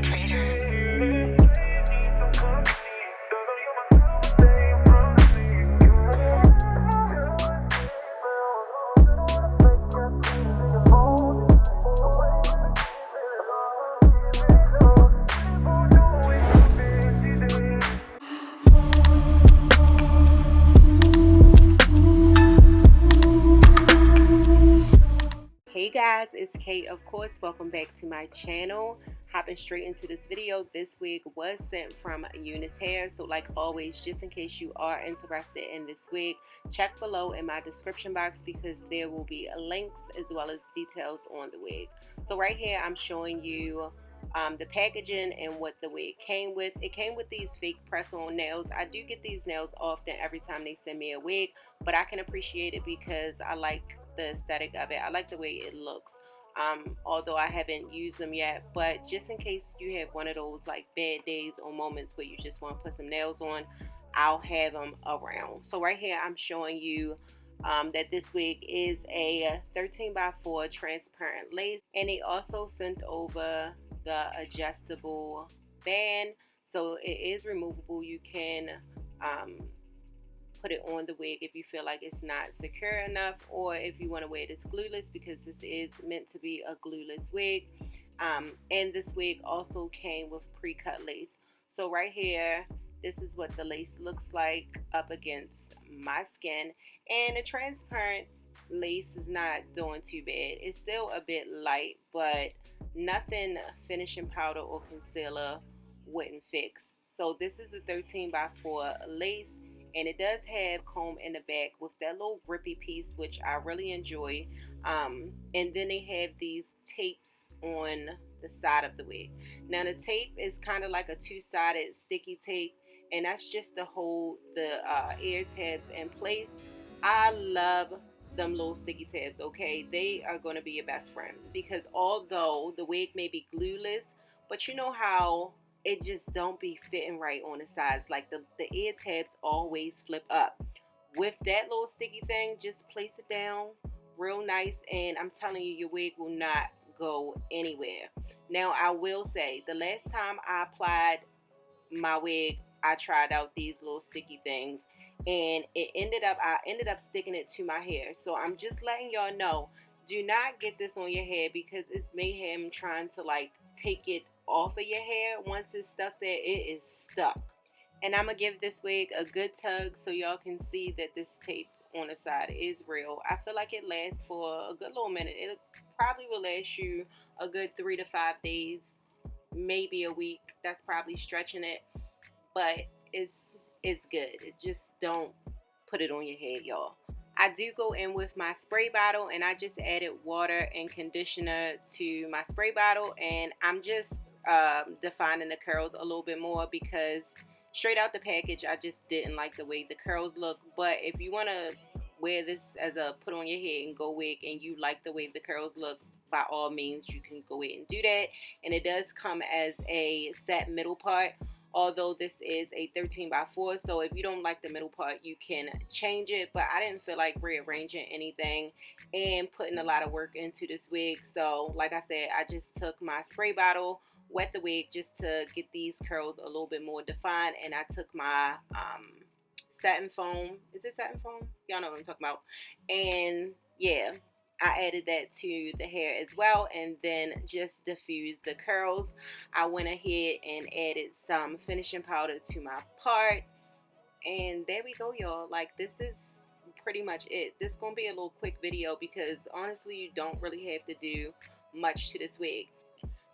Hey guys, it's Kate, of course. Welcome back to my channel. Hopping straight into this video, this wig was sent from Unice Hair. So like always, just in case you are interested in this wig, check below in my description box because there will be links as well as details on the wig. So right here, I'm showing you the packaging and what the wig came with. It came with these fake press-on nails. I do get these nails often every time they send me a wig, but I can appreciate it because I like the aesthetic of it. I like the way it looks. Although I haven't used them yet, but just in case you have one of those like bad days or moments where you just want to put some nails on, I'll have them around. So right here I'm showing you that this wig is a 13x4 transparent lace, and they also sent over the adjustable band, so it is removable. You can put it on the wig if you feel like it's not secure enough, or if you want to wear this glueless, because this is meant to be a glueless wig. And this wig also came with pre-cut lace. So right here, this is what the lace looks like up against my skin, and the transparent lace is not doing too bad. It's still a bit light, but nothing finishing powder or concealer wouldn't fix. So this is the 13x4 lace, and it does have comb in the back with that little grippy piece, which I really enjoy. And then they have these tapes on the side of the wig. Now the tape is kind of like a two-sided sticky tape, and that's just to hold the ear tabs in place. I love them little sticky tabs, okay? They are going to be your best friend, because although the wig may be glueless, but you know how it just don't be fitting right on the sides. Like the ear tabs always flip up. With that little sticky thing, just place it down real nice, and I'm telling you, your wig will not go anywhere. Now I will say, the last time I applied my wig, I tried out these little sticky things, and I ended up sticking it to my hair. So I'm just letting y'all know, do not get this on your hair, because it's mayhem trying to like take it off of your hair. Once it's stuck there, it is stuck. And I'm gonna give this wig a good tug so y'all can see that this tape on the side is real. I feel like it lasts for a good little minute. It probably will last you a good 3 to 5 days, maybe a week. That's probably stretching it, but it's good. It just don't put it on your head, y'all. I do go in with my spray bottle, and I just added water and conditioner to my spray bottle, and I'm just defining the curls a little bit more, because straight out the package I just didn't like the way the curls look. But if you want to wear this as a put on your head and go wig, and you like the way the curls look, by all means you can go ahead and do that. And it does come as a set middle part, although this is a 13x4, so if you don't like the middle part, you can change it. But I didn't feel like rearranging anything and putting a lot of work into this wig. So like I said, I just took my spray bottle, wet the wig just to get these curls a little bit more defined, and I took my satin foam. Is it satin foam? Y'all know what I'm talking about. And yeah, I added that to the hair as well, and then just diffused the curls. I went ahead and added some finishing powder to my part, and there we go, y'all. Like, this is pretty much it. This is gonna be a little quick video because honestly you don't really have to do much to this wig.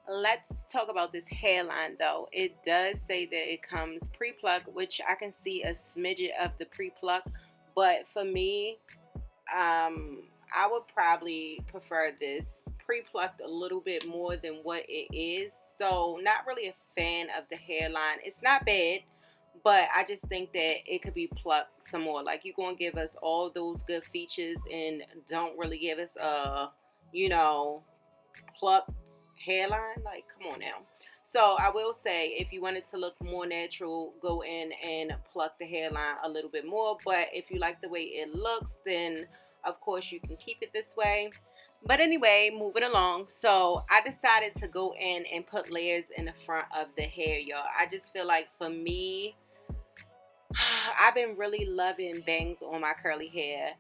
Let's talk about this hairline though. It does say that it comes pre-plucked, which I can see a smidget of the pre-plucked, but for me, I would probably prefer this pre-plucked a little bit more than what it is. So not really a fan of the hairline. It's not bad, but I just think that it could be plucked some more. Like, you're gonna give us all those good features and don't really give us a, you know, plucked hairline. Like, come on now. So I will say, if you want it to look more natural, go in and pluck the hairline a little bit more. But if you like the way it looks, then of course you can keep it this way. But anyway, moving along. So I decided to go in and put layers in the front of the hair, y'all. I just feel like for me, I've been really loving bangs on my curly hair.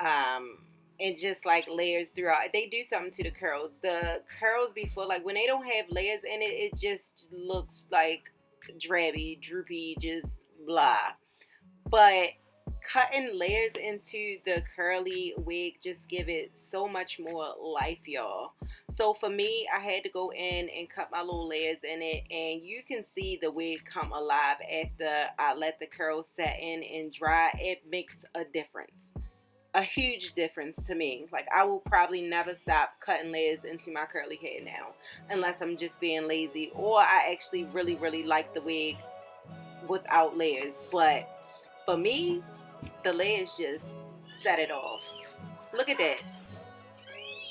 Um, and just like layers throughout. They do something to the curls. The curls before, like when they don't have layers in it, it just looks like drabby, droopy, just blah. But cutting layers into the curly wig just give it so much more life, y'all. So for me, I had to go in and cut my little layers in it, and you can see the wig come alive after I let the curls set in and dry. It makes a difference, a huge difference to me. Like I will probably never stop cutting layers into my curly hair now, unless I'm just being lazy or I actually really really like the wig without layers. But for me, the layers just set it off. Look at that.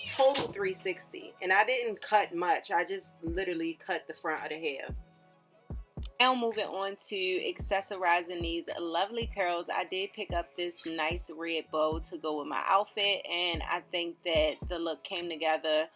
Total 360. And I didn't cut much. I just literally cut the front of the hair. Now moving on to accessorizing these lovely curls. I did pick up this nice red bow to go with my outfit, and I think that the look came together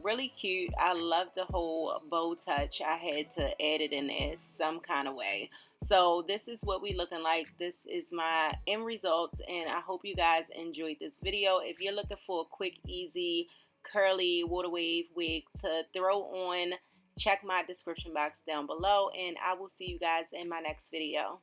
really cute. I love the whole bow touch. I had to add it in there some kind of way. So this is what we looking like. This is my end results, and I hope you guys enjoyed this video. If you're looking for a quick, easy, curly water wave wig to throw on, check my description box down below, and I will see you guys in my next video.